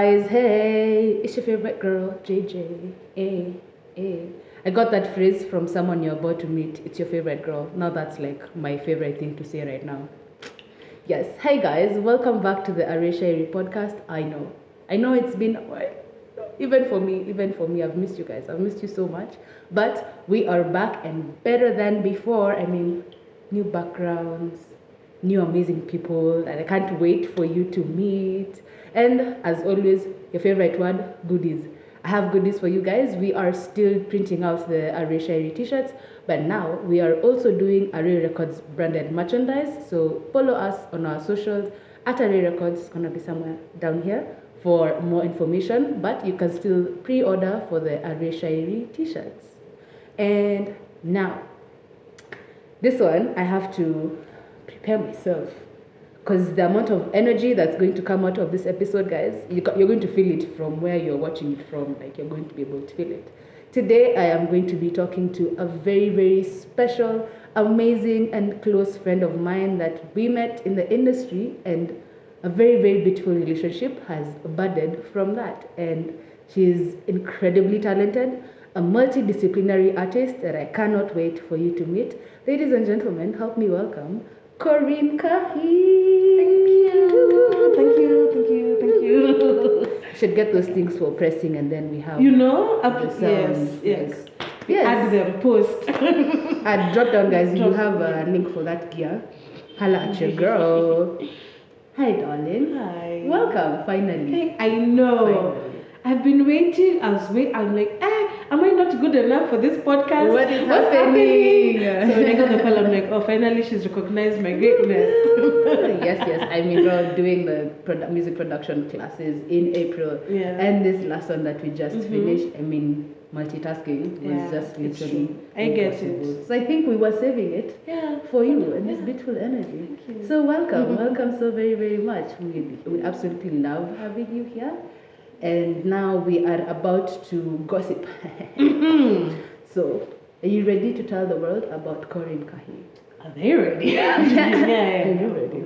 guys, hey, it's your favorite girl, JJ. Hey, hey. I got that phrase from someone you're about to meet. It's your favorite girl. Now that's like my favorite thing to say right now. Yes, hey guys, welcome back to the Array Shairi Podcast. I know it's been a while. Even for me, I've missed you guys. I've missed you so much. But we are back and better than before. I mean, new backgrounds, new amazing people that I can't wait for you to meet. And as always, your favorite word, goodies. I have goodies for you guys. We are still printing out the Array Shairi t-shirts, but now we are also doing Array Records branded merchandise. So follow us on our socials at Array Records. It's gonna be somewhere down here for more information, but you can still pre-order for the Array Shairi t-shirts. And now, this one I have to prepare myself, because the amount of energy that's going to come out of this episode, guys, you're going to feel it from where you're watching it from. Like, you're going to be able to feel it. Today, I am going to be talking to a very, very special, amazing, and close friend of mine that we met in the industry, and a very, very beautiful relationship has budded from that. And she is incredibly talented, a multidisciplinary artist that I cannot wait for you to meet. Ladies and gentlemen, help me welcome Corinne Kahi. Thank you. Should get those things for pressing, and then we have the sound. yes. Yes. Add them, post. I'd drop down, guys. If you have a link for that gear, holla at your girl. Hi, darling. Hi. Welcome, finally. Hey, I know. Finally. I've been waiting. I'm like, am I not good enough for this podcast? What's happening? So when I got the call, I'm like, oh, finally she's recognized my greatness. Yes. I mean, we're doing the music production classes in April. Yeah. And this last one that we just finished, I mean, multitasking was just literally I get impossible. it. So I think we were saving it for you and this beautiful energy. Thank you. So welcome so very, very much. We absolutely love having you here. And now we are about to gossip. So, are you ready to tell the world about Corinne Kahi? Are they ready? Yeah. Are you ready?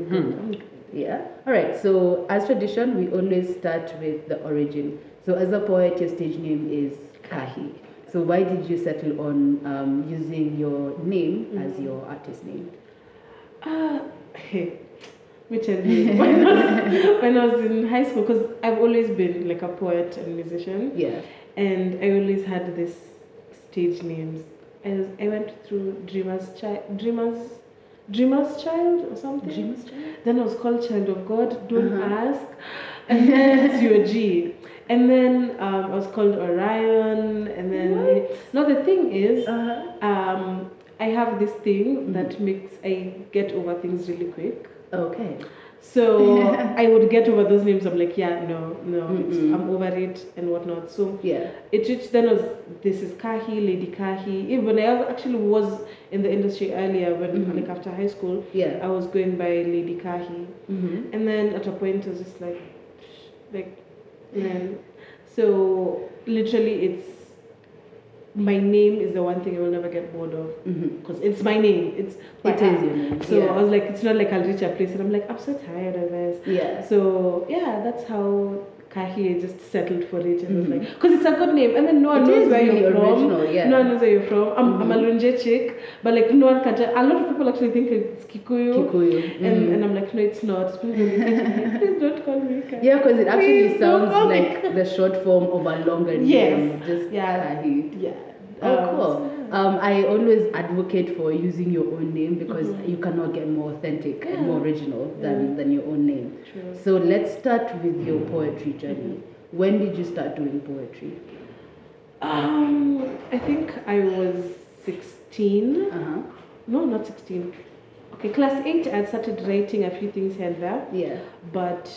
Yeah. All right. So, as tradition, we always start with the origin. So, as a poet, your stage name is Kahi. So, why did you settle on using your name as your artist name? Let me tell you, when I was in high school, because I've always been like a poet and musician. Yeah. And I always had this stage names. I went through Dreamer's Child or something. Dreamer's Child? Then I was called Child of God, Don't Ask. And then COG. And then I was called Orion. And then, no, the thing is, I have this thing that makes I get over things really quick. Okay. So I would get over those names. I'm like, no, I'm over it and whatnot. So yeah, it reached then this is Kahi, Lady Kahi. Even I actually was in the industry earlier when like after high school, I was going by Lady Kahi. And then at a point I was just like, man. So literally it's, my name is the one thing I will never get bored of, because it's my name. It is your name. So I was like, it's not like I'll reach a place and I'm like, I'm so tired of this. Yeah. So that's how Kahi, I just settled for it, and was like, because it's a good name, and then no one knows where you're from. No one knows where you're from. I'm a Lunje chick, but like no one can tell. A lot of people actually think it's Kikuyu. And I'm like, no, it's not. Please don't call me Kahi. Yeah, because it actually sounds like the short form of a longer name. Yes. Just Kahi. Yeah. Oh, cool. I always advocate for using your own name because you cannot get more authentic and more original than your own name. True. So let's start with your poetry journey. When did you start doing poetry? I think I was 16. No, not 16. Okay, class 8, I started writing a few things here and there. Yeah. But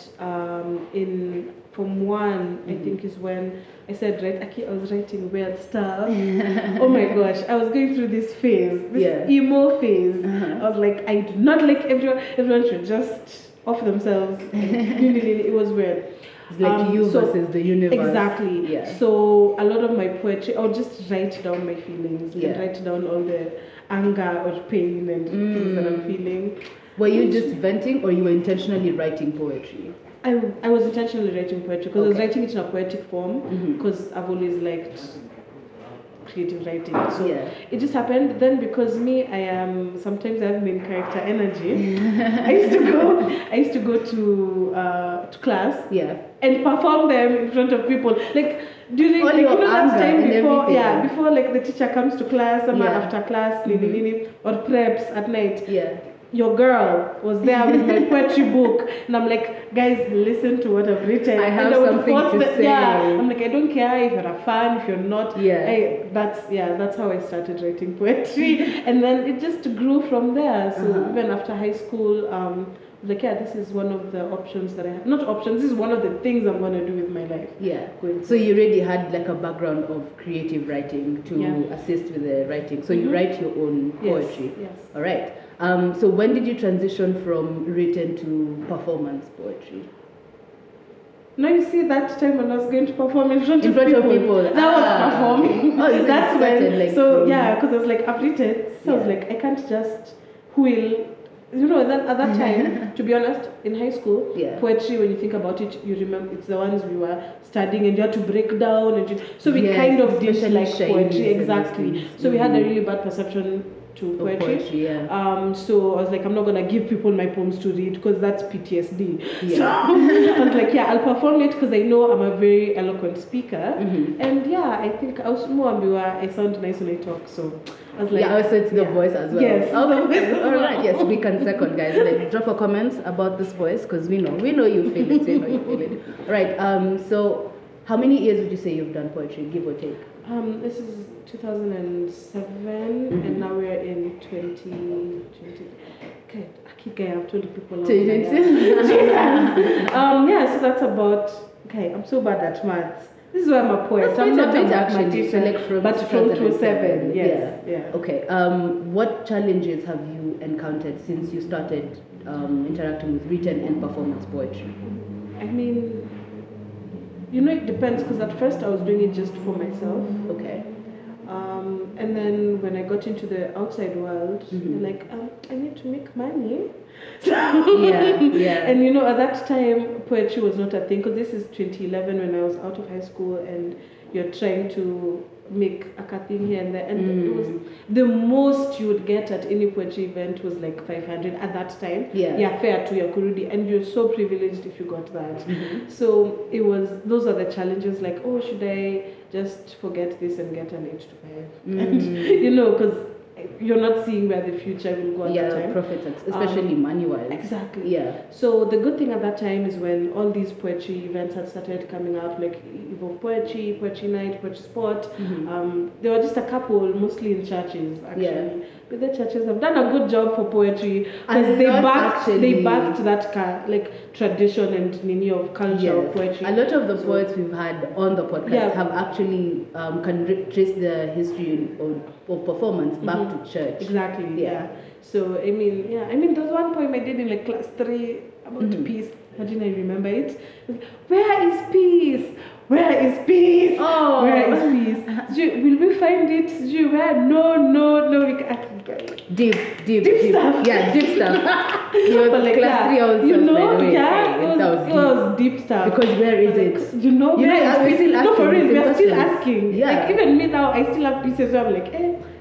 in Form 1, I think is when I said, I was writing weird stuff. Oh my gosh, I was going through this phase, emo phase. I was like, I do not like everyone should just off themselves. It was weird. It's like you versus the universe. Exactly. Yeah. So a lot of my poetry, I would just write down my feelings and write down all the anger or pain and things that I'm feeling. Were you just venting, or you were intentionally writing poetry? I was intentionally writing poetry because I was writing it in a poetic form because I've always liked creative writing. So it just happened. Then because me, sometimes I have main character energy. I used to go to class and perform them in front of people. Like during that time before like the teacher comes to class, after class, or preps at night. Your girl was there with my poetry book, and I'm like, guys, listen to what I've written. I have something to say. I'm like, I don't care if you're a fan, if you're not. That's how I started writing poetry, and then it just grew from there. So even after high school, like, this is one of the options that I have. Not options, this is one of the things I'm going to do with my life. So you already had like a background of creative writing to assist with the writing. So you write your own poetry. Yes. All right. So when did you transition from written to performance poetry? Now you see that time when I was going to perform in front of people. That was performing. So that's when. Because I was like, I've written. So I was like, I can't just then at that time, to be honest, in high school, poetry, when you think about it, you remember it's the ones we were studying and you had to break down. So we kind of did like poetry, exactly. So we had a really bad perception to poetry. So I was like, I'm not going to give people my poems to read because that's PTSD. So I was like, I'll perform it because I know I'm a very eloquent speaker. And I think I was more I sound nice when I talk. So I was like, also it's the voice as well. Yes. All right. Yes, we can second, guys. Like, drop a comment about this voice because we know you feel it. All right. So how many years would you say you've done poetry, give or take? This is 2007, and now we're in 2020. Okay, I keep getting. I've told people. So that's about. Okay, I'm so bad at maths. This is why I'm a poet. I'm not a mathematician, but from 2007. Yes. Yeah. Okay. What challenges have you encountered since you started interacting with written and performance poetry? I mean, it depends because at first I was doing it just for myself. Okay. And then when I got into the outside world, like, I need to make money. And at that time, poetry was not a thing because this is 2011 when I was out of high school and you're trying to make a thing here and there. And it was the most you would get at any poetry event was like 500 at that time. Fair to Yakurudi. And you're so privileged if you got that. So those are the challenges like, should I just forget this and get an 8 to 5? And, because you're not seeing where the future will go at that time. Profits, especially money-wise. Exactly. So the good thing at that time is when all these poetry events had started coming up, like Evo Poetry, Poetry Night, Poetry Sport. There were just a couple, mostly in churches, actually. But the churches have done a good job for poetry because they backed that like tradition and meaning of culture of poetry. A lot of the poets we've had on the podcast have actually can trace the history of performance back to church. Exactly. So I mean, there was one poem I did in like class 3 about peace. How didn't I remember it? Where is peace? Where is peace? Oh, where is peace? Will we find it? Where? No, we can't. Deep stuff. Yeah, deep stuff. Like class 3 also. It was deep stuff. Because where is it? Where is peace? No, for real, we are still asking. Yeah. Like even me now, I still have pieces where I'm like,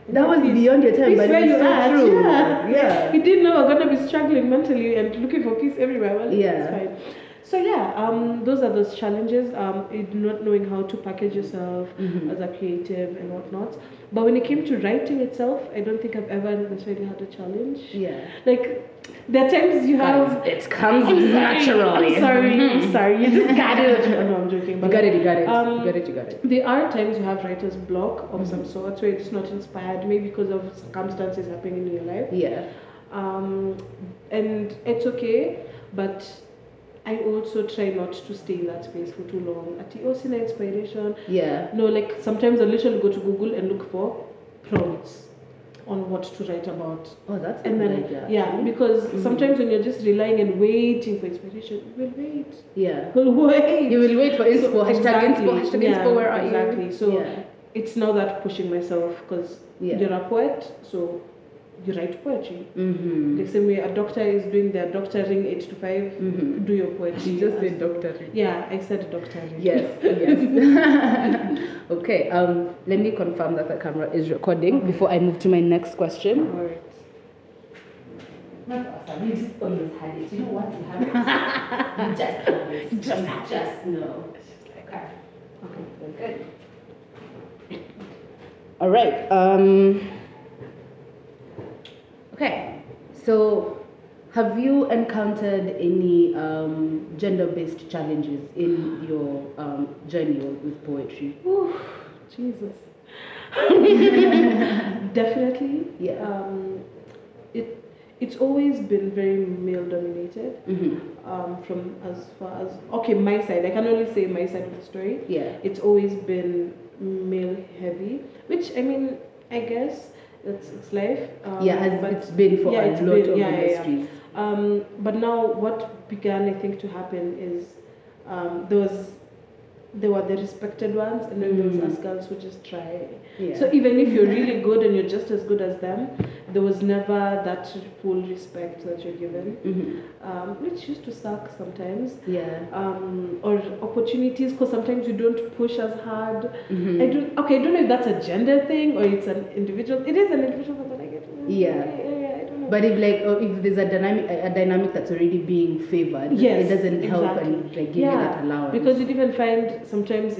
that was beyond your time, but it's so true. Yeah. We didn't know we're gonna be struggling mentally and looking for peace everywhere. Well, it's fine. So those are those challenges. Not knowing how to package yourself as a creative and whatnot. But when it came to writing itself, I don't think I've ever necessarily had a challenge. Like there are times you have. It comes naturally. I'm sorry. You just got it. No, I'm joking. But you got it. There are times you have writer's block of some sort where it's not inspired, maybe because of circumstances happening in your life. And it's okay, but I also try not to stay in that space for too long. At the also inspiration. No, like sometimes I literally go to Google and look for prompts on what to write about. Oh, that's a good idea. Because sometimes when you're just relying and waiting for inspiration, you will wait. You'll wait. You will wait for inspo. Hashtag inspo, where are you? Exactly. So it's now that pushing myself because you're a poet, so you write poetry. The same way a doctor is doing their doctoring 8 to 5, do your poetry. You just said doctoring. Yeah, I said doctoring. Yes, yes. Okay, let me confirm that the camera is recording before I move to my next question. All right. Not awesome. You just always had it. You know what? You have it. You just have it. Just know. Okay. Okay, very good. All right. Okay. So, have you encountered any gender-based challenges in your journey with poetry? Ooh, Jesus. Definitely. Yeah. It's always been very male dominated. From as far as my side, I can only say my side of the story. Yeah. It's always been male heavy, which I mean, I guess it's life. It's been for a lot of industries. But now what began, I think, to happen is there were the respected ones, and then there was us girls who just try. Yeah. So even if you're really good and you're just as good as them, there was never that full respect that you're given, which used to suck sometimes. Yeah. Or opportunities, because sometimes you don't push as hard. I don't know if that's a gender thing or it's an individual. It is an individual, but I get. Yeah. I don't know. But if there's a dynamic that's already being favored, yes, it doesn't help exactly. and give you that allowance. Because you'd even find sometimes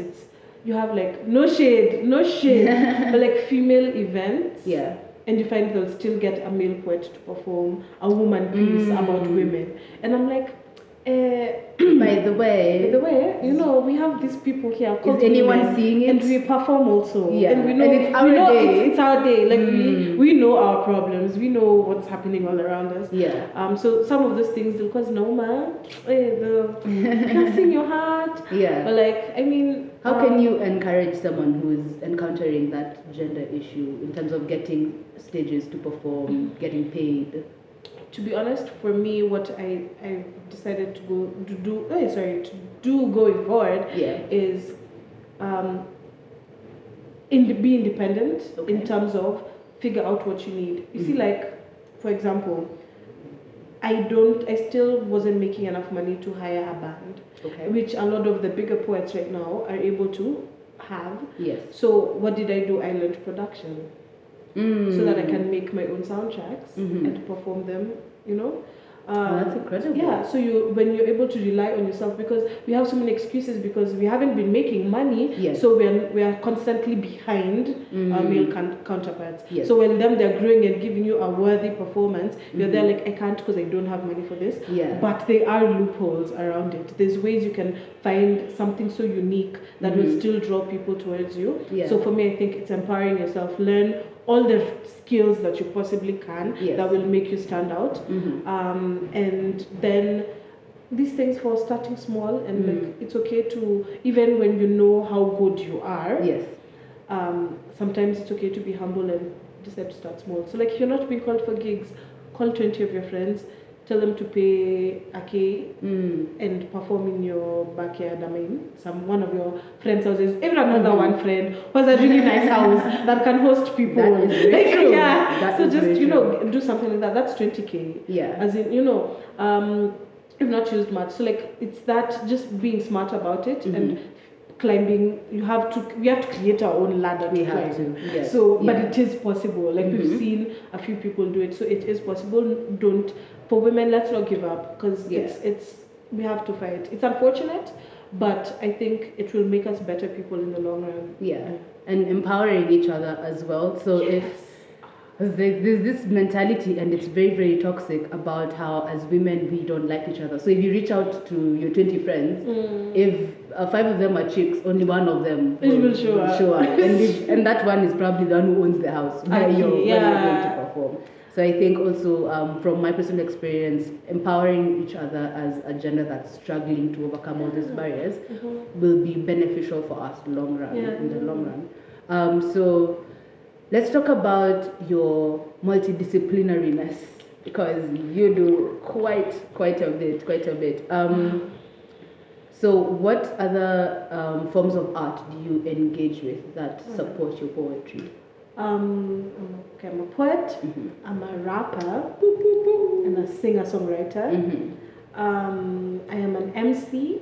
you have like no shade, but like female events. Yeah. And you find they'll still get a male poet to perform a woman piece about women. And I'm like, by the way, we have these people here. Is anyone seeing it? And we perform also. Yeah. And we know it's our day. It's our day. Like we know our problems. We know what's happening all around us. Yeah. So some of those things will cause the piercing your heart. Yeah. But like, I mean, how can you encourage someone who is encountering that gender issue in terms of getting stages to perform, getting paid? To be honest, for me, what I decided to do going forward is be independent in terms of figure out what you need. You see, like, for example, I still wasn't making enough money to hire a band, which a lot of the bigger poets right now are able to have. Yes. So what did I do? I learned production. So that I can make my own soundtracks and perform them, That's incredible. Yeah, so when you're able to rely on yourself, because we have so many excuses because we haven't been making money, so we are constantly behind our male counterparts. Yes. So when they're growing and giving you a worthy performance, you're there like, I can't because I don't have money for this. Yeah. But there are loopholes around it. There's ways you can find something so unique that will still draw people towards you. Yeah. So for me, I think it's empowering yourself. Learn all the skills that you possibly can that will make you stand out. And then these things for starting small, and like it's okay to, even when you know how good you are, sometimes it's okay to be humble and decide to start small. So like if you're not being called for gigs, call 20 of your friends, tell them to pay a K and perform in your backyard. I mean, one of your friends' houses. Everyone has that one friend who has a really nice house that can host people. That is very true. Yeah. That so is just, very true. do something like that. That's 20K. Yeah. As in, you've not used much. So like, it's that just being smart about it and climbing. We have to create our own ladder to climb. Have to. Yes. So, but it is possible. Like we've seen a few people do it. So it is possible. For women, let's not give up, because we have to fight. It's unfortunate, but I think it will make us better people in the long run. Yeah, and empowering each other as well. So if there's this mentality, and it's very, very toxic, about how as women we don't like each other. So if you reach out to your 20 friends, if 5 of them are chicks, only one of them will show up. And that one is probably the one who owns the house where you're going to perform. So I think also from my personal experience, empowering each other as a gender that's struggling to overcome all these barriers will be beneficial for us in the long run. So let's talk about your multidisciplinariness, because you do quite a bit. So what other forms of art do you engage with that support your poetry? Okay, I'm a poet. I'm a rapper and a singer-songwriter. I am an MC.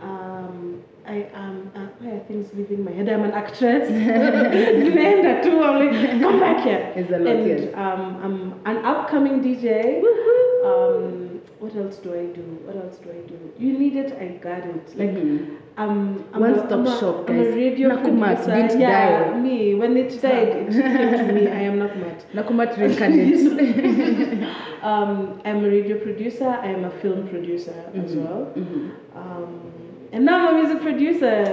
I am. Why are things leaving my head? I'm an actress. That too. I'm like, come back here. It's a lot, and yes. I'm an upcoming DJ. What else do I do? You need it, I got it. Like I'm one-stop shop, guys. I'm a radio Nakumat producer. didn't die. Me. When it died, it came to me. I am Nakumat. Nakumat reincarnates. I'm a radio producer. I am a film producer as well. And now I'm a music producer.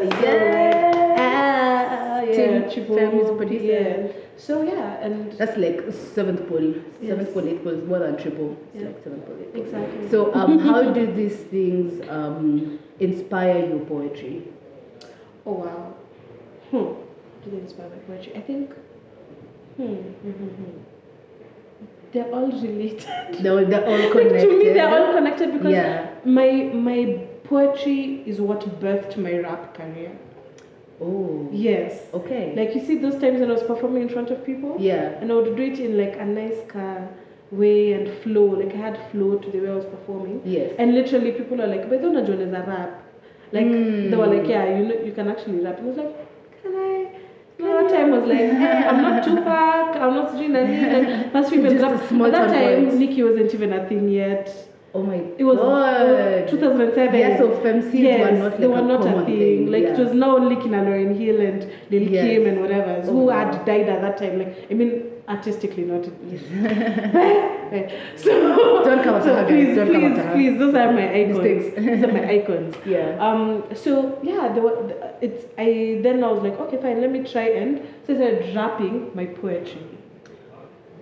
Triple music producer. Yeah. So and that's like seventh pole, Yes. 7th pole, 8th pole is more than triple. It's like 7th pole, 8th pole. Exactly. So how do these things inspire your poetry? Oh wow. Do they inspire my poetry? I think. They're all related. They're all connected. To me, they're all connected because my poetry is what birthed my rap career. Oh. Yes. Okay. Like you see those times when I was performing in front of people? Yeah. And I would do it in like a nice way and flow. Like I had flow to the way I was performing. Yes. And literally people are like, but don't know John is a rap. Like they were like, yeah, you can actually rap. And I was like, can I? That time was like, I'm not Tupac, I'm not Sri Nani. Like, most people Just rap. a small At that time time, Nicki wasn't even a thing yet. Oh my It was God. 2007. Yeah, so femcees were not like they were not common a thing. Like it was now only Lauryn Hill and Lil Kim and whatever who had died at that time. Like I mean, artistically not. So don't come after her, guys. Don't come after her. Please, those are my icons. Mistakes. Those are my icons. Yeah. So yeah, I was like, okay, fine, let me try and so I started rapping my poetry.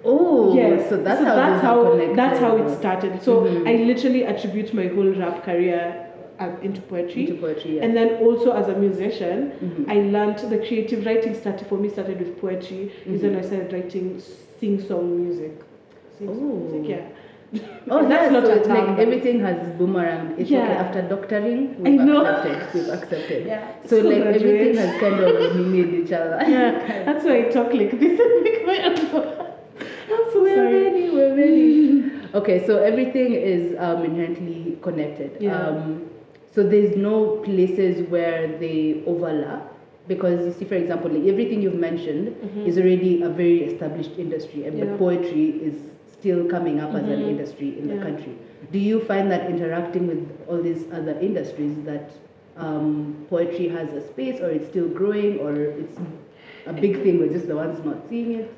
Oh, yes. So that's how it started. So I literally attribute my whole rap career into poetry. Yes. And then also as a musician, I learned the creative writing started with poetry. Is when I started writing sing-song music. Music, yeah. Oh, that's not so a it's like term, everything has boomerang. It's okay after doctoring. We've accepted. Yeah. So like everything has kind of mimicked each other. Yeah. That's why I talk like this and make my own. I'm so sorry. We're ready. Okay, so everything is inherently connected. Yeah. So there's no places where they overlap. Because you see, for example, like everything you've mentioned is already a very established industry, and but poetry is still coming up as an industry in the country. Do you find that interacting with all these other industries that poetry has a space, or it's still growing, or it's a big thing, we're just the ones not seeing it?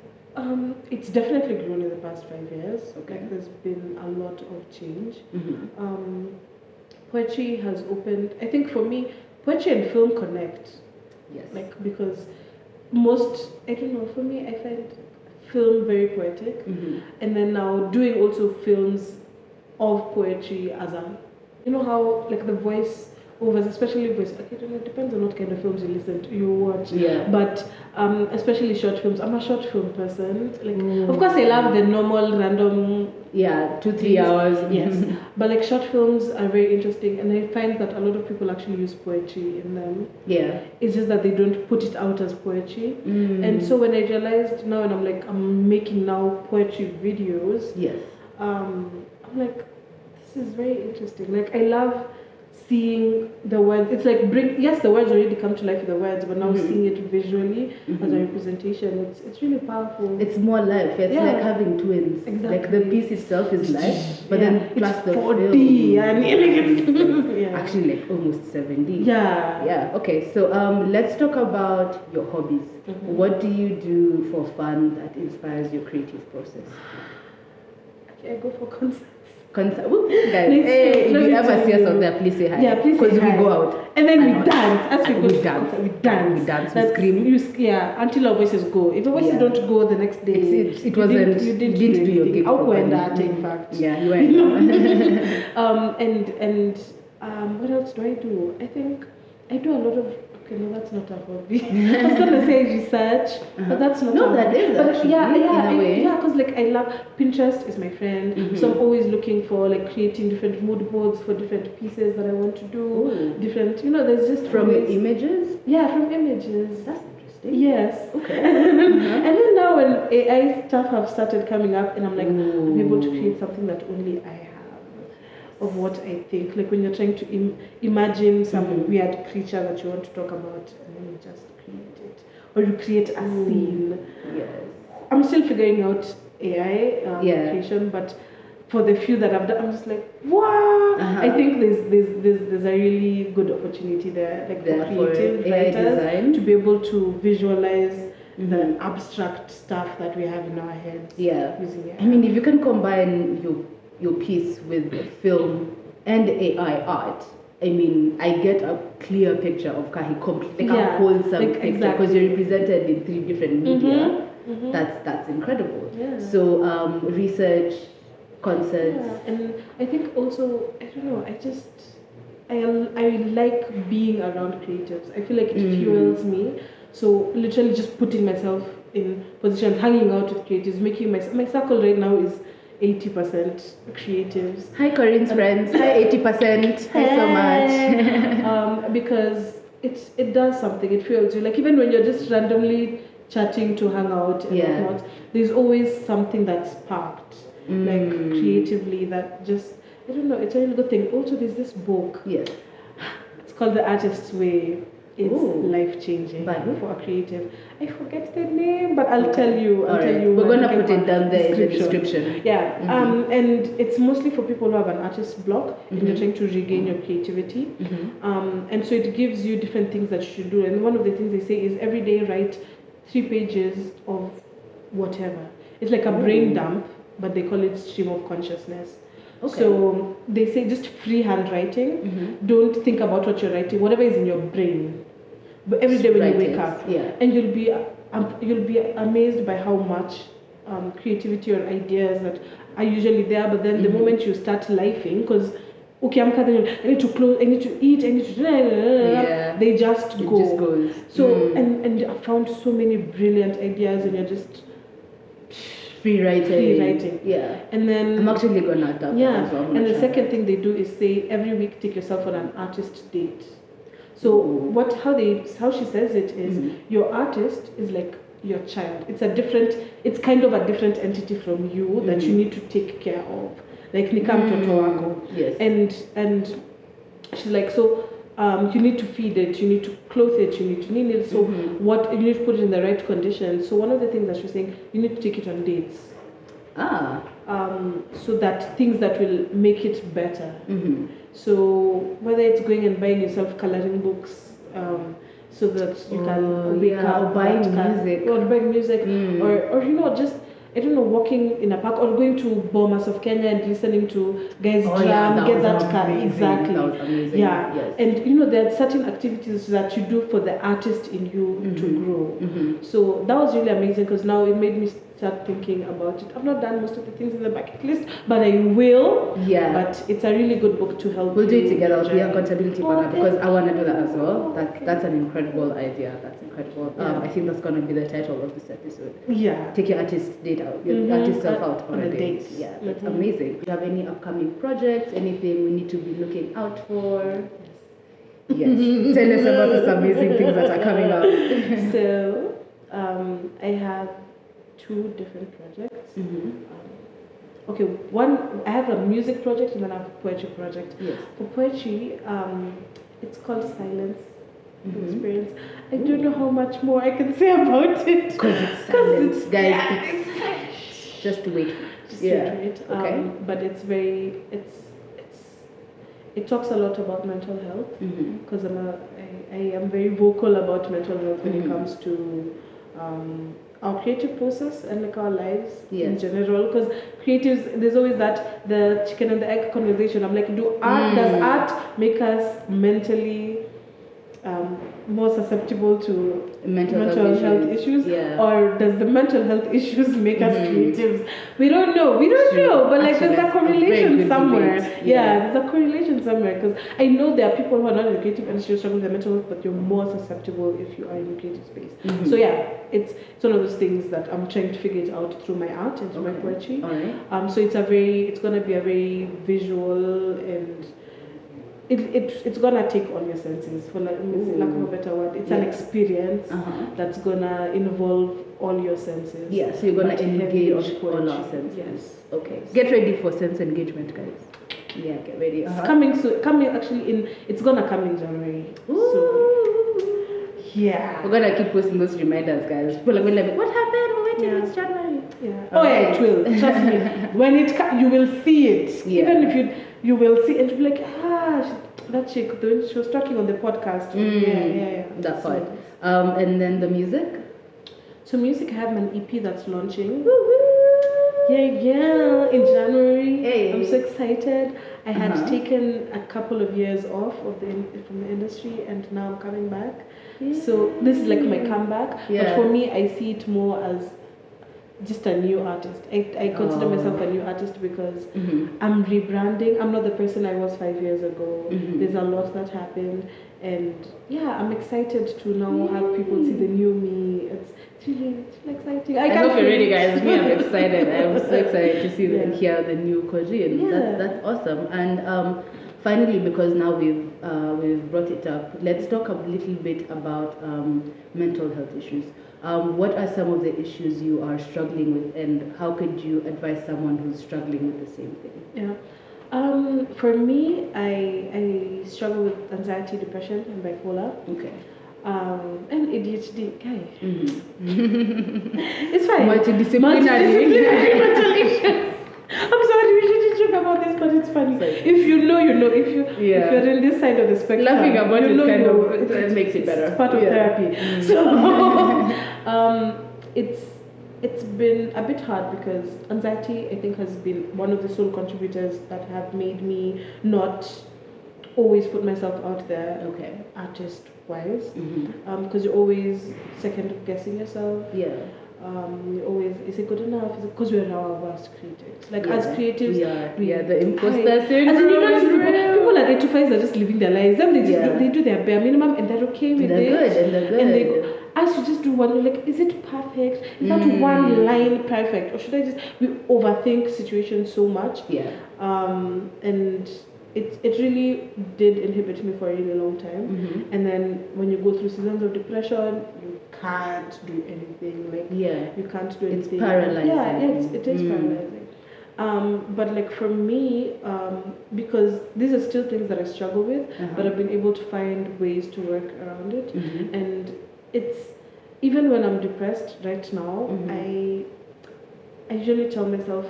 It's definitely grown in the past 5 years. Okay. Like there's been a lot of change. Poetry has opened, I think for me, poetry and film connect. Yes. Like because for me, I find film very poetic. And then now doing also films of poetry as how like the voice overs, especially voice. Okay, it depends on what kind of films you watch. Yeah. But especially short films. I'm a short film person. Like, of course, I love the normal random. Yeah, 2-3 hours. Yes. But like short films are very interesting, and I find that a lot of people actually use poetry in them. Yeah. It's just that they don't put it out as poetry. And so when I realized now, and I'm making now poetry videos. Yes. I'm like, this is very interesting. Like I love seeing the words. It's like the words already come to life with the words, but now seeing it visually as a representation, it's really powerful. It's more life. It's like having twins. Exactly. Like the piece itself is life, but then plus the 4D and it's actually like almost 7D. Yeah. Yeah. Okay. So let's talk about your hobbies. What do you do for fun that inspires your creative process? Okay, I go for concerts. Guys, if you ever see us out there, please say hi. Yeah, please say hi. Because we go out. And then we dance. As we go, we dance. We scream. Until our voices go. If our voices don't go the next day, you didn't do your gig. In fact. Yeah, you went. What else do I do? I think I do a lot of. Okay, no, that's not a hobby. I was gonna say research, but that's not. No, that is actually in a way. Yeah, because like I love Pinterest is my friend, so I'm always looking for like creating different mood boards for different pieces that I want to do. Different, there's just from images. Yeah, from images. That's interesting. Yes. Okay. And then now when AI stuff have started coming up, and I'm like, I'm able to create something that only I have of what I think. Like when you're trying to imagine some weird creature that you want to talk about, and then you just create it, or you create a scene. Yes. I'm still figuring out AI creation, but for the few that I've done, I'm just like, wow! I think there's a really good opportunity there, like for creative writers to be able to visualize the abstract stuff that we have in our heads. Yeah. Using AI. I mean, if you can combine your piece with film and AI art, I mean, I get a clear picture of Kahi, like a wholesome picture, because you're represented in 3 different media. That's incredible. Yeah. So research, concerts. Yeah. And I think also, I don't know, I like being around creatives. I feel like it fuels me. So literally just putting myself in positions, hanging out with creatives, making my circle right now is 80% creatives. Hi Corinne's friends. Hi 80%. Hi so much. Because it does something. It fuels you. Like even when you're just randomly chatting to hang out and whatnot, there's always something that's sparked, like creatively, that just, I don't know, it's a really good thing. Also, there's this book. Yes. It's called The Artist's Way. It's life-changing for a creative. I forget the name, but I'll tell you. We're gonna put it down there in the description. Yeah. And it's mostly for people who have an artist block and you're trying to regain your creativity. And so it gives you different things that you should do. And one of the things they say is every day write 3 pages of whatever. It's like a brain dump, but they call it stream of consciousness. Okay. So they say just freehand writing. Don't think about what you're writing. Whatever is in your brain. But every day when you wake up, and you'll be amazed by how much creativity or ideas that are usually there. But then the moment you start lifing, because okay, I need to close, I need to eat, I need to they just go. It just goes. So and I found so many brilliant ideas, and you're just free writing. Yeah. And then I'm actually gonna adopt that as well. And the second thing they do is say every week take yourself on an artist date. So how she says it is your artist is like your child. It's kind of a different entity from you that you need to take care of. Like nikam mtoto wako. Yes. And she's like, so you need to feed it, you need to clothe it, you need to clean it. So you need to put it in the right conditions. So one of the things that she's saying, you need to take it on dates. So that things that will make it better. So whether it's going and buying yourself coloring books, so that you can wake up, or buying music, or just, I don't know, walking in a park or going to Bomas of Kenya and listening to guys drum, get that car. Exactly. That was amazing. Yeah. Yes. And there are certain activities that you do for the artist in you to grow. So that was really amazing because now it made me start thinking about it. I've not done most of the things in the bucket list, but I will. Yeah. But it's a really good book to help. We'll do it together. I'll be accountability partner because I want to do that as well. That's an incredible idea. That's incredible. I think that's going to be the title of this episode. Yeah. Take your artist date out. Your artist self out on a date. Yeah. That's amazing. Do you have any upcoming projects? Anything we need to be looking out for? Yes. Tell us about these amazing things that are coming up. So, I have 2 different projects. Okay, one, I have a music project and then I have a poetry project. Yes. For poetry, it's called Silence Experience. I don't know how much more I can say about it. Because it's silence, guys. Just wait. Just wait. Okay. But it's very, it talks a lot about mental health because I am very vocal about mental health when it comes to our creative process and like our lives in general, because creatives, there's always the chicken and the egg conversation. I'm like, does art make us mentally more susceptible to mental health issues? Or does the mental health issues make us creatives? We don't know, but like there's a correlation somewhere. There's a correlation somewhere, because I know there are people who are not in the creative industry struggling with their mental health, but you're more susceptible if you are in the creative space. So it's one of those things that I'm trying to figure it out through my art and through my poetry. So it's going to be a very visual and it's gonna take all your senses, for lack of a better word. It's an experience that's gonna involve all your senses. Yeah, so you're gonna engage all our senses. Yes. Okay. Get ready for sense engagement, guys. Yeah, get ready. It's coming actually in. It's gonna come in January. Ooh. So yeah, we're gonna keep posting those reminders, guys. People are going to be like, what happened? We're waiting. It's January. Yeah. Oh yeah, it will. Trust me. When it you will see it. Yeah. Even if you will see, and you'll be like, that chick, she was talking on the podcast. Yeah. That's fine. And then the music. So music, I have an EP that's launching. Yeah, in January. Hey. I'm so excited. I had taken a couple of years off from the industry, and now I'm coming back. Yeah. So this is like my comeback. Yeah. But for me, I see it more as just a new artist. I consider myself a new artist because I'm rebranding. I'm not the person I was 5 years ago. There's a lot that happened, and yeah, I'm excited to now have people see the new me. It's really exciting. I hope you're ready, guys. Me, I'm excited. I'm so excited to see and hear the new Corinne. Yeah. That's awesome. And finally, because now we've brought it up, let's talk a little bit about mental health issues. What are some of the issues you are struggling with, and how could you advise someone who's struggling with the same thing? Yeah. For me, I struggle with anxiety, depression, and bipolar. Okay. And ADHD, guy. It's fine. Multidisciplinary mental issues. I'm sorry, we shouldn't joke about this, but it's funny. If you know, you know. If you're in this side of the spectrum, laughing about it kind of makes it better. It's part of therapy. So it's been a bit hard because anxiety, I think, has been one of the sole contributors that have made me not always put myself out there. Okay. Artist-wise, because you're always second guessing yourself. Yeah. You always, is it good enough? Because we're our worst critics. Like as creatives, we are the imposter syndrome. As in, you know, people at 8 to 5 are just living their lives. Then they do their bare minimum and they're okay with it. They're good. And they go, I should just do one. Like, is it perfect? Is that one line perfect? Or should I just overthink situations so much? Yeah. And it really did inhibit me for a really long time. And then when you go through seasons of depression, you can't do anything. Like, you can't do anything. It's paralyzing. Yeah, it is paralyzing. But like for me, because these are still things that I struggle with, but I've been able to find ways to work around it. And it's, even when I'm depressed right now, I usually tell myself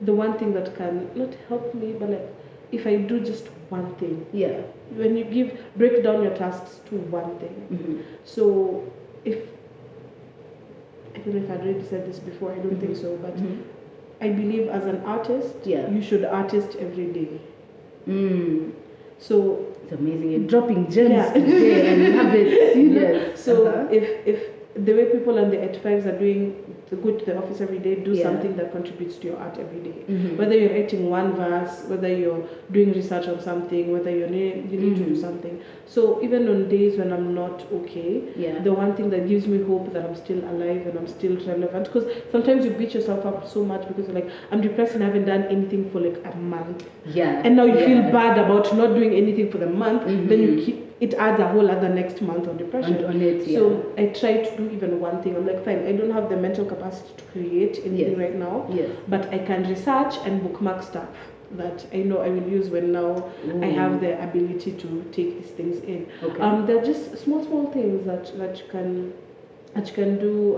the one thing that can not help me, but like, if I do just one thing. Yeah. When you break down your tasks to one thing. So I don't know if I'd already said this before, I don't think so, but I believe as an artist, you should artist every day. So it's amazing. You're dropping gems today and habits. Yes. So if the way people on the 8-5s are doing, go to the office every day, do something that contributes to your art every day. Whether you're writing one verse, whether you're doing research on something, whether you need to do something. So even on days when I'm not okay, the one thing that gives me hope that I'm still alive and I'm still relevant, because sometimes you beat yourself up so much because you're like, I'm depressed and I haven't done anything for like a month. Yeah. And now you feel bad about not doing anything for the month, then you it adds a whole other next month of depression. So I try to do even one thing. I'm like, fine, I don't have the mental capacity to create anything right now, but I can research and bookmark stuff that I know I will use when now I have the ability to take these things in. They're just small things that you can do,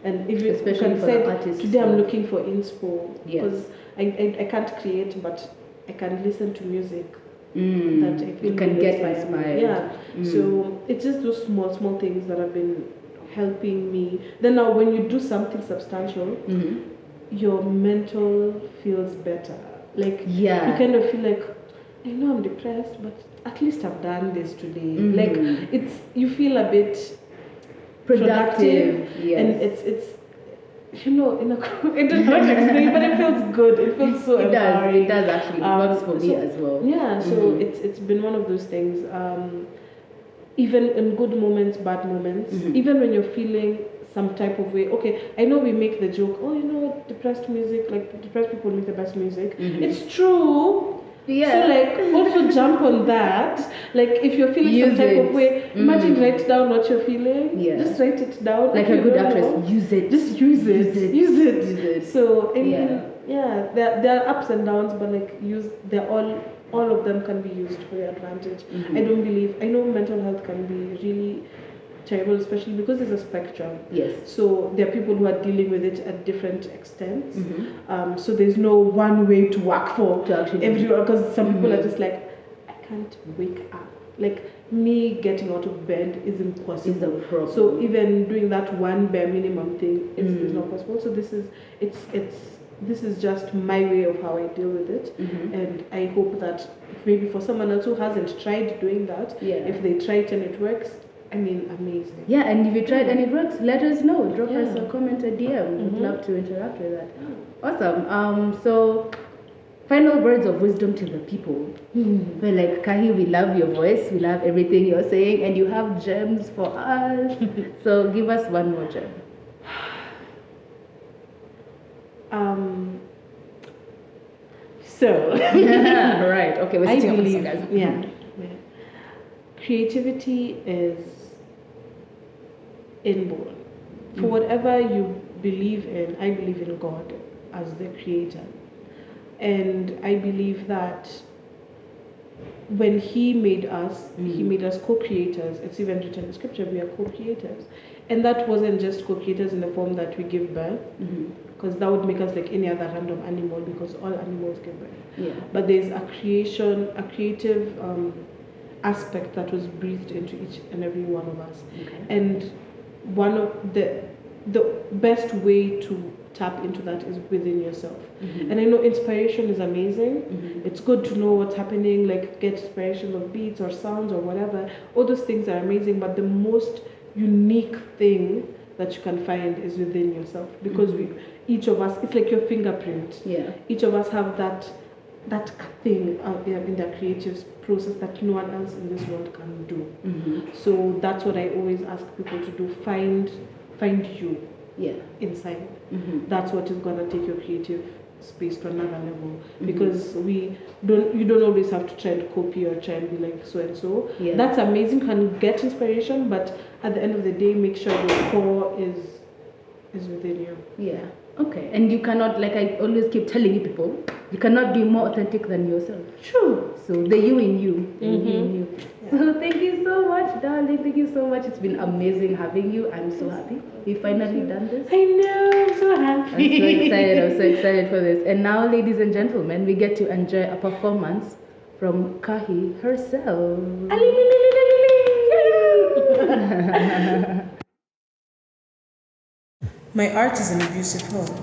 and if you can say today I'm looking for inspo, because I can't create, but I can listen to music that I feel can get inspired. So it's just those small things that have been helping me. Then now when you do something substantial, your mental feels better. Like you kind of feel like, I know I'm depressed, but at least I've done this today. Like you feel a bit productive. And it's I don't know how to explain, but it feels good. It feels so empowering. It does actually. It works for me as well. Yeah, so it's been one of those things. Even in good moments, bad moments, even when you're feeling some type of way. Okay, I know we make the joke, depressed music, like depressed people make the best music. It's true, Yeah. So like also jump on that. Like if you're feeling some type of way, imagine write down what you're feeling. Yeah. Just write it down. Like a good actress, use it. Just use it. Use it. So I mean, there are ups and downs, but like all of them can be used for your advantage. I know mental health can be really terrible, especially because there's a spectrum. Yes. So there are people who are dealing with it at different extents. So there's no one way to work for everyone, because some people are just like, I can't wake up. Like me getting out of bed is impossible. Is a problem. So even doing that one bare minimum thing is not possible. So this is just my way of how I deal with it. And I hope that maybe for someone else who hasn't tried doing that, if they try it and it works, I mean, amazing. Yeah, and if you tried and it works, let us know. Drop us a comment, a DM. We'd love to interact with that. Awesome. So, final words of wisdom to the people. We're like, Kahi, we love your voice. We love everything you're saying. And you have gems for us. So, give us one more gem. Right. Okay, we're sitting up with guys. Yeah. Creativity is inborn. For whatever you believe in, I believe in God as the creator. And I believe that when He made us, He made us co-creators. It's even written in scripture, we are co-creators. And that wasn't just co-creators in the form that we give birth, because that would make us like any other random animal, because all animals give birth. Yeah. But there's a creative aspect that was breathed into each and every one of us. And one of the best way to tap into that is within yourself. And I know inspiration is amazing. It's good to know what's happening, like get inspiration of beats or sounds or whatever. All those things are amazing, but the most unique thing that you can find is within yourself, because each of us, it's like your fingerprint. Each of us have that thing out there in their creative process that no one else in this world can do. So that's what I always ask people to do. Find you inside. That's what is gonna take your creative space to another level, because you don't always have to try and copy or try and be like so and so. That's amazing, can get inspiration, but at the end of the day, make sure your core is within you. Okay, and you cannot, like I always keep telling you people, you cannot be more authentic than yourself. True. So the you in you, the you in you. So thank you so much, darling. Thank you so much. It's been amazing having you. I'm so happy we finally done this. I know, I'm so happy. I'm so excited for this. And now, ladies and gentlemen, we get to enjoy a performance from Kahi herself. My art is an abusive home.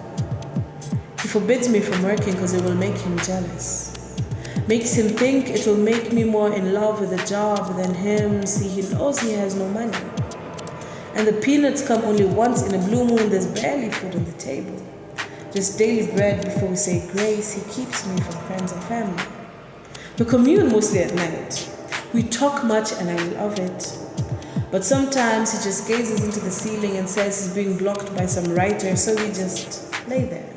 He forbids me from working because it will make him jealous. Makes him think it will make me more in love with the job than him. See, he knows he has no money. And the peanuts come only once in a blue moon. There's barely food on the table. Just daily bread before we say grace. He keeps me from friends and family. We commune mostly at night. We talk much and I love it. But sometimes he just gazes into the ceiling and says he's being blocked by some writer, so we just lay there.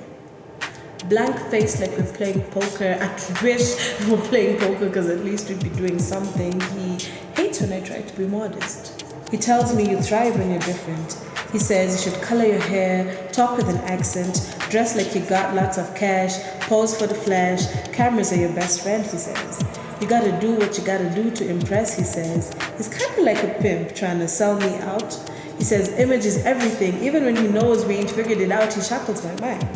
Blank face like we're playing poker. I wish we were playing poker because at least we'd be doing something. He hates when I try to be modest. He tells me you thrive when you're different. He says you should color your hair, talk with an accent, dress like you got lots of cash, pose for the flash, cameras are your best friend, he says. You gotta do what you gotta do to impress, he says. He's kind of like a pimp trying to sell me out. He says image is everything. Even when he knows we ain't figured it out, he shackles my mind.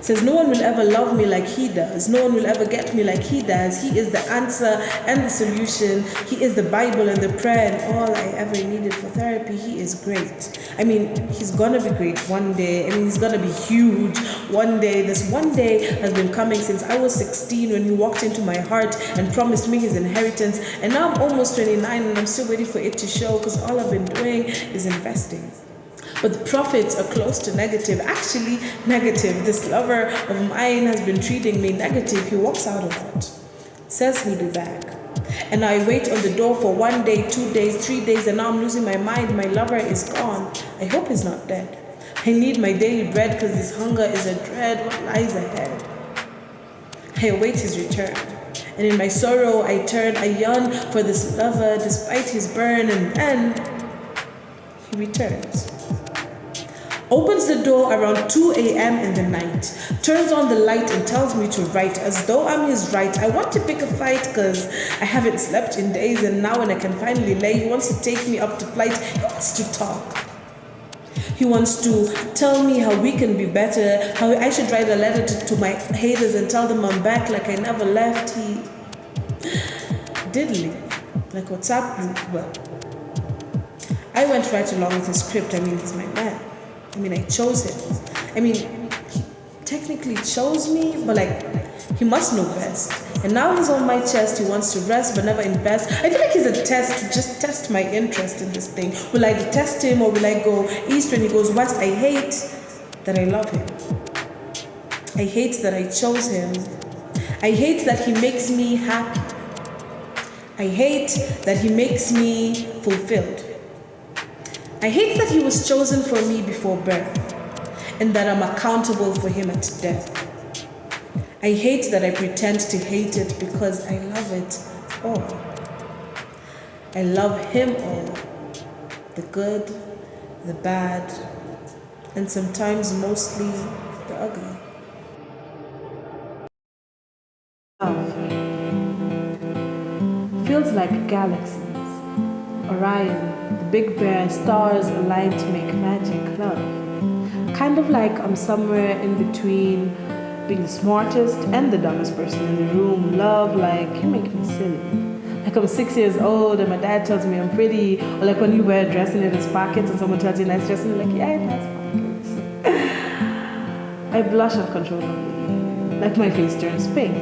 Says no one will ever love me like he does. No one will ever get me like he does. He is the answer and the solution. He is the Bible and the prayer and all I ever needed for therapy. He is great. I mean, he's gonna be great one day. I mean, he's gonna be huge one day. This one day has been coming since I was 16 when he walked into my heart and promised me his inheritance. And now I'm almost 29 and I'm still waiting for it to show because all I've been doing is investing. But the profits are close to negative. Actually, negative. This lover of mine has been treating me negative. He walks out of it. Says he'll be back. And I wait on the door for 1 day, 2 days, 3 days, and now I'm losing my mind. My lover is gone. I hope he's not dead. I need my daily bread because this hunger is a dread. What lies ahead? I await his return. And in my sorrow I turn, I yearn for this lover despite his burn, and then he returns. Opens the door around 2 a.m. in the night, turns on the light and tells me to write as though I'm his right. I want to pick a fight because I haven't slept in days, and now when I can finally lay, he wants to take me up to flight. He wants to talk. He wants to tell me how we can be better, how I should write a letter to my haters and tell them I'm back like I never left. He did leave, like WhatsApp group. Well, I went right along with his script. I mean, he's my man. I mean, I chose him. I mean, he technically chose me, but like, he must know best. And now he's on my chest. He wants to rest but never invest. I feel like he's a test to just test my interest in this thing. Will I detest him or will I go east when he goes west? I hate that I love him. I hate that I chose him. I hate that he makes me happy. I hate that he makes me fulfilled. I hate that he was chosen for me before birth and that I'm accountable for him at death. I hate that I pretend to hate it because I love it all. I love him all. The good, the bad, and sometimes mostly the ugly. Love feels like galaxies. Orion, the Big Bear, stars aligned to make magic love. Kind of like I'm somewhere in between being the smartest and the dumbest person in the room. Love, like, you make me silly. Like I'm 6 years old and my dad tells me I'm pretty. Or like when you wear a dress and it has pockets and someone tells you nice dress and you're like, yeah, it has pockets. I blush uncontrollably. Like my face turns pink.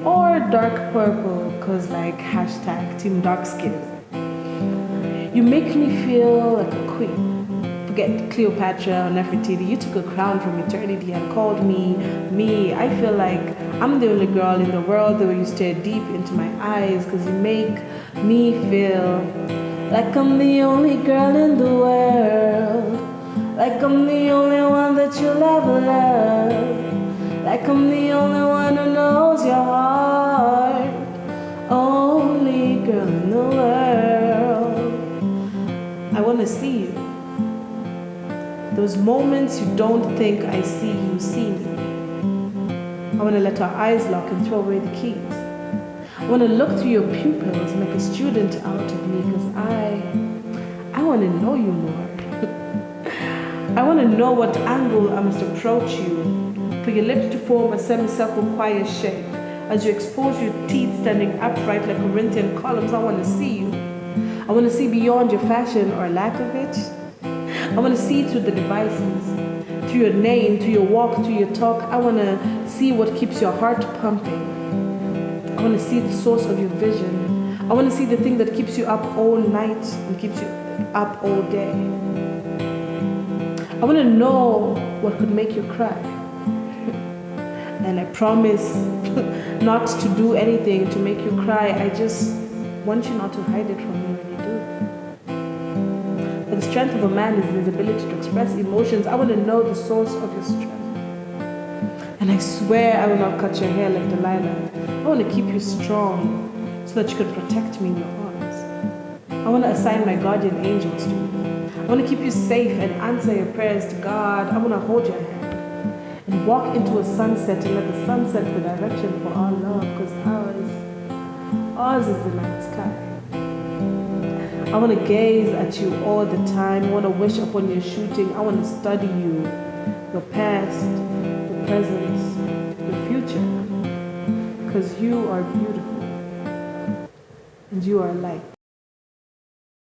Or dark purple, cause like hashtag team dark skin. You make me feel like a queen. Forget Cleopatra or Nefertiti. You took a crown from eternity and called me me. I feel like I'm the only girl in the world the way you stare deep into my eyes, because you make me feel like I'm the only girl in the world. Like I'm the only one that you'll ever love. Like I'm the only one who knows your heart. Only girl in the world. I want to see you. Those moments you don't think I see, you see me. I want to let our eyes lock and throw away the keys. I want to look through your pupils and make a student out of me, because I want to know you more. I want to know what angle I must approach you, for your lips to form a semicircle choir shape. As you expose your teeth standing upright like Corinthian columns, I want to see you. I want to see beyond your fashion or lack of it. I want to see through the devices, through your name, through your walk, through your talk. I want to see what keeps your heart pumping. I want to see the source of your vision. I want to see the thing that keeps you up all night and keeps you up all day. I want to know what could make you cry. And I promise not to do anything to make you cry. I just want you not to hide it from me when you do. For the strength of a man is his ability to express emotions. I want to know the source of your strength. And I swear I will not cut your hair like Delilah. I want to keep you strong so that you can protect me in your arms. I want to assign my guardian angels to you. I want to keep you safe and answer your prayers to God. I want to hold your hand and walk into a sunset and let the sun set the direction for our love, because ours is the night sky. I want to gaze at you all the time. I want to wish upon your shooting. I want to study you, your past, your present, your future, because you are beautiful and you are light.